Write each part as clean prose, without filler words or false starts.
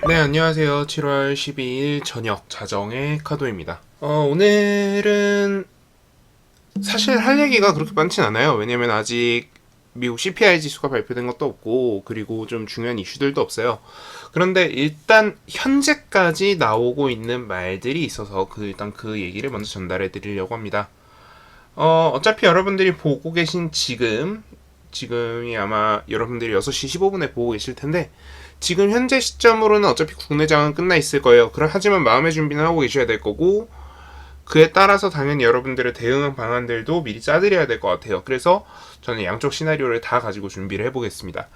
네, 안녕하세요. 7월 12일 저녁 자정의 카도입니다. 오늘은 사실 할 얘기가 그렇게 많진 않아요. 왜냐면 아직 미국 CPI 지수가 발표된 것도 없고, 그리고 좀 중요한 이슈들도 없어요. 그런데 일단 현재까지 나오고 있는 말들이 있어서 일단 그 얘기를 먼저 전달해 드리려고 합니다. 어차피 여러분들이 보고 계신 지금이 아마 여러분들이 6시 15분에 보고 계실 텐데, 지금 현재 시점으로는 어차피 국내장은 끝나 있을 거예요. 하지만 마음의 준비는 하고 계셔야 될 거고, 그에 따라서 당연히 여러분들의 대응 방안들도 미리 짜드려야 될 것 같아요. 그래서 저는 양쪽 시나리오를 다 가지고 준비를 해보겠습니다.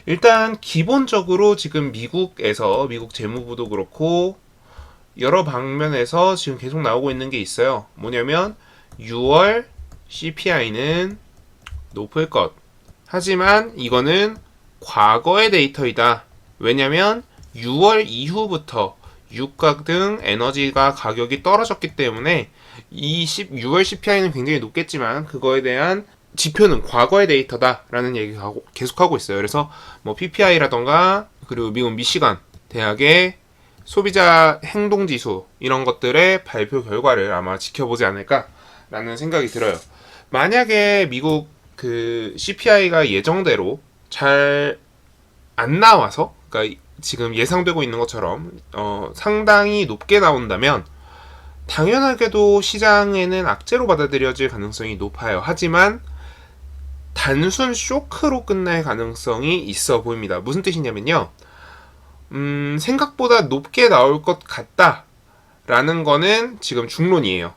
일단 기본적으로 지금 미국 재무부도 그렇고 여러 방면에서 지금 계속 나오고 있는 게 있어요. 뭐냐면 6월 CPI는 높을 것. 하지만 이거는 과거의 데이터이다. 왜냐면 6월 이후부터 유가 등 에너지가 가격이 떨어졌기 때문에 6월 CPI는 굉장히 높겠지만 그거에 대한 지표는 과거의 데이터다라는 얘기가 계속하고 있어요. 그래서 뭐 PPI라던가 그리고 미국 미시간 대학의 소비자 행동지수 이런 것들의 발표 결과를 아마 지켜보지 않을까라는 생각이 들어요. 만약에 미국 CPI가 예정대로 잘 안 나와서, 그러니까 지금 예상되고 있는 것처럼 상당히 높게 나온다면 당연하게도 시장에는 악재로 받아들여질 가능성이 높아요. 하지만 단순 쇼크로 끝날 가능성이 있어 보입니다. 무슨 뜻이냐면요. 생각보다 높게 나올 것 같다라는 거는 지금 중론이에요.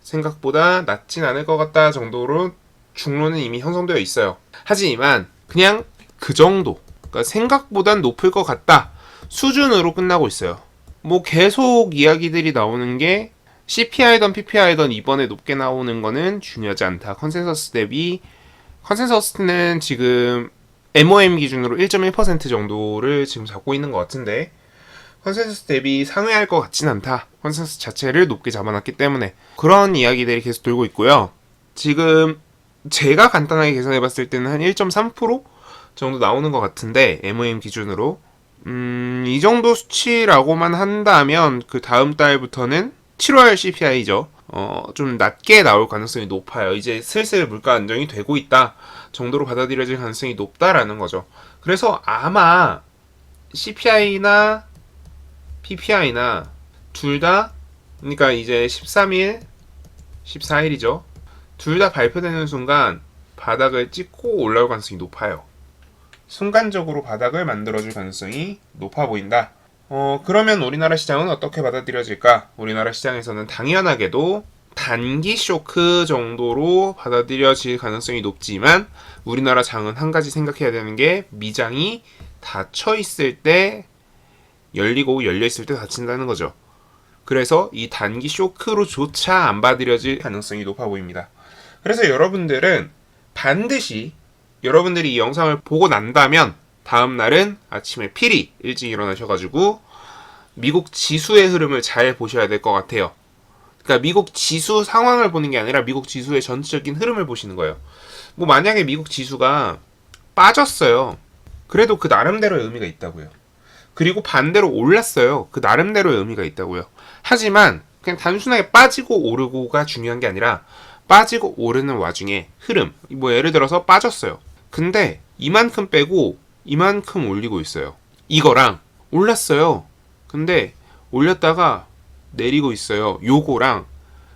생각보다 낮진 않을 것 같다 정도로 중론은 이미 형성되어 있어요. 하지만 그냥 그 정도, 그러니까 생각보단 높을 것 같다 수준으로 끝나고 있어요. 뭐 계속 이야기들이 나오는 게 CPI든 PPI든 이번에 높게 나오는 거는 중요하지 않다. 컨센서스는 지금 MOM 기준으로 1.1% 정도를 지금 잡고 있는 것 같은데 컨센서스 대비 상회할 것 같진 않다. 컨센서스 자체를 높게 잡아놨기 때문에 그런 이야기들이 계속 돌고 있고요. 지금 제가 간단하게 계산해봤을 때는 한 1.3% 정도 나오는 것 같은데 MOM 기준으로 이 정도 수치라고만 한다면 그 다음 달부터는 7월 CPI죠. 좀 낮게 나올 가능성이 높아요. 이제 슬슬 물가 안정이 되고 있다 정도로 받아들여질 가능성이 높다라는 거죠. 그래서 아마 CPI나 PPI나 둘 다, 그러니까 이제 13일, 14일이죠. 둘 다 발표되는 순간 바닥을 찍고 올라올 가능성이 높아요. 순간적으로 바닥을 만들어줄 가능성이 높아 보인다. 그러면 우리나라 시장은 어떻게 받아들여질까? 우리나라 시장에서는 당연하게도 단기 쇼크 정도로 받아들여질 가능성이 높지만 우리나라 장은 한 가지 생각해야 되는 게 미장이 닫혀 있을 때 열리고 열려 있을 때 닫힌다는 거죠. 그래서 이 단기 쇼크로조차 안 받아들여질 가능성이 높아 보입니다. 그래서 여러분들은 반드시 여러분들이 이 영상을 보고 난다면 다음 날은 아침에 필히 일찍 일어나셔가지고 미국 지수의 흐름을 잘 보셔야 될 것 같아요. 그러니까 미국 지수 상황을 보는 게 아니라 미국 지수의 전체적인 흐름을 보시는 거예요. 뭐 만약에 미국 지수가 빠졌어요. 그래도 그 나름대로의 의미가 있다고요. 그리고 반대로 올랐어요. 그 나름대로의 의미가 있다고요. 하지만 그냥 단순하게 빠지고 오르고가 중요한 게 아니라 빠지고 오르는 와중에 흐름, 뭐 예를 들어서 빠졌어요. 근데 이만큼 빼고 이만큼 올리고 있어요. 이거랑 올랐어요. 근데 올렸다가 내리고 있어요. 요거랑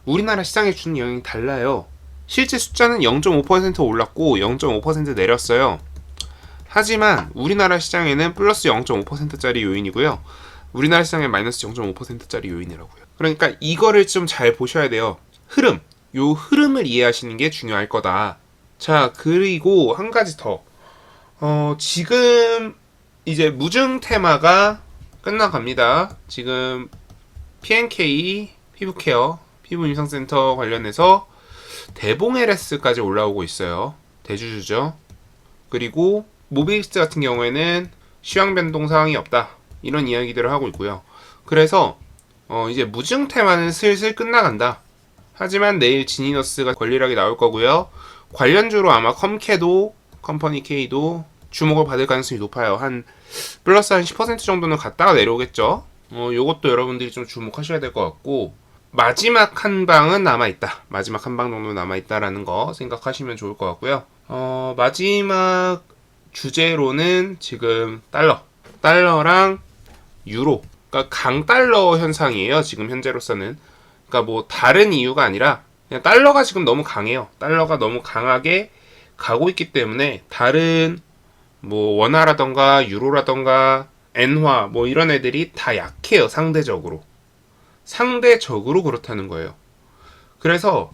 우리나라 시장에 주는 영향이 달라요. 실제 숫자는 0.5% 올랐고 0.5% 내렸어요. 하지만 우리나라 시장에는 플러스 0.5%짜리 요인이고요. 우리나라 시장에 마이너스 0.5%짜리 요인이라고요. 그러니까 이거를 좀 잘 보셔야 돼요. 요 흐름을 이해하시는 게 중요할 거다. 자, 그리고 한 가지 더. 지금 이제 무증 테마가 끝나갑니다. 지금 PNK 피부케어, 피부임상센터 관련해서 대봉 LS까지 올라오고 있어요. 대주주죠. 그리고 모비익스 같은 경우에는 시황 변동 사항이 없다. 이런 이야기들을 하고 있고요. 그래서 이제 무증 테마는 슬슬 끝나간다. 하지만 내일 지니너스가 권리락이 나올 거고요. 관련주로 아마 컴퍼니 K도 주목을 받을 가능성이 높아요. 한 플러스 한 10% 정도는 갔다가 내려오겠죠. 요것도 여러분들이 좀 주목하셔야 될 것 같고, 마지막 한 방은 남아있다. 마지막 한 방 정도 남아있다라는 거 생각하시면 좋을 것 같고요. 마지막 주제로는 지금 달러랑 유로, 그러니까 강달러 현상이에요. 지금 현재로서는. 그러니까 뭐 다른 이유가 아니라 그냥 달러가 지금 너무 강해요. 달러가 너무 강하게 가고 있기 때문에 다른 뭐 원화라던가 유로라던가 엔화 뭐 이런 애들이 다 약해요. 상대적으로 그렇다는 거예요. 그래서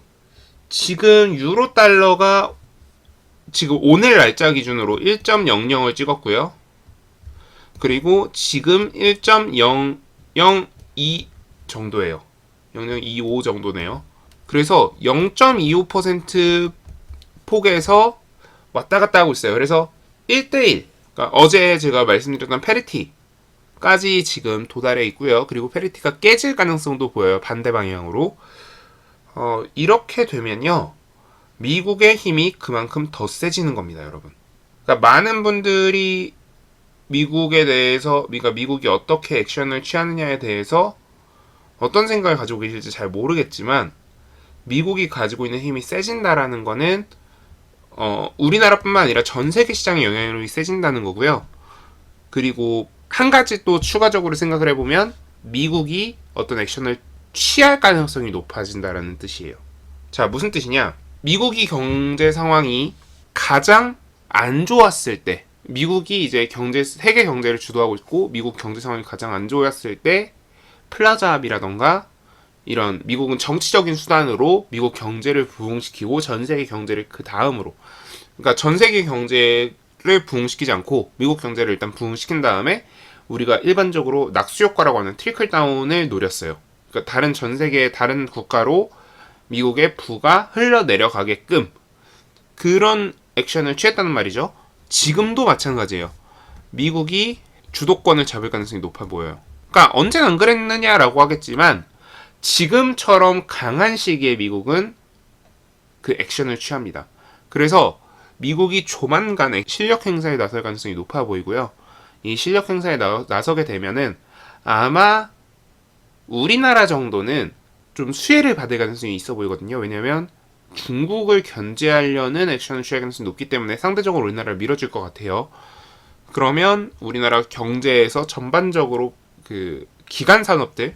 지금 유로 달러가 지금 오늘 날짜 기준으로 1.00을 찍었고요. 그리고 지금 1.002 정도예요. 0025 정도네요. 그래서 0.25% 폭에서 왔다 갔다 하고 있어요. 그래서 1대1, 그러니까 어제 제가 말씀드렸던 페리티까지 지금 도달해 있고요. 그리고 페리티가 깨질 가능성도 보여요. 반대 방향으로. 이렇게 되면요, 미국의 힘이 그만큼 더 세지는 겁니다, 여러분. 그러니까 많은 분들이 미국에 대해서, 그러니까 미국이 어떻게 액션을 취하느냐에 대해서 어떤 생각을 가지고 계실지 잘 모르겠지만, 미국이 가지고 있는 힘이 세진다라는 거는 우리나라뿐만 아니라 전 세계 시장의 영향력이 세진다는 거고요. 그리고 한 가지 또 추가적으로 생각을 해보면 미국이 어떤 액션을 취할 가능성이 높아진다라는 뜻이에요. 자, 무슨 뜻이냐? 미국이 경제 상황이 가장 안 좋았을 때, 미국이 이제 세계 경제를 주도하고 있고 미국 경제 상황이 가장 안 좋았을 때 플라자합이라던가 이런 미국은 정치적인 수단으로 미국 경제를 부흥시키고 전 세계 경제를 그 다음으로, 그러니까 전 세계 경제를 부흥시키지 않고 미국 경제를 일단 부흥시킨 다음에 우리가 일반적으로 낙수 효과라고 하는 트리클 다운을 노렸어요. 그러니까 전 세계의 다른 국가로 미국의 부가 흘러내려가게끔 그런 액션을 취했다는 말이죠. 지금도 마찬가지예요. 미국이 주도권을 잡을 가능성이 높아 보여요. 그러니까 언제는 안 그랬느냐라고 하겠지만 지금처럼 강한 시기에 미국은 그 액션을 취합니다. 그래서 미국이 조만간에 실력 행사에 나설 가능성이 높아 보이고요. 이 실력 행사에 나서게 되면은 아마 우리나라 정도는 좀 수혜를 받을 가능성이 있어 보이거든요. 왜냐면 중국을 견제하려는 액션을 취할 가능성이 높기 때문에 상대적으로 우리나라를 밀어줄 것 같아요. 그러면 우리나라 경제에서 전반적으로 그 기간 산업들,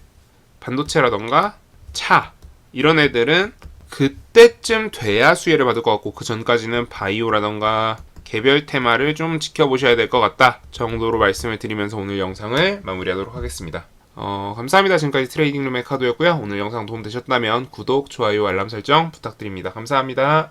반도체라던가 차 이런 애들은 그때쯤 돼야 수혜를 받을 것 같고, 그 전까지는 바이오라던가 개별 테마를 좀 지켜보셔야 될 것 같다 정도로 말씀을 드리면서 오늘 영상을 마무리하도록 하겠습니다. 감사합니다. 지금까지 트레이딩룸의 카도였고요. 오늘 영상 도움되셨다면 구독, 좋아요, 알람 설정 부탁드립니다. 감사합니다.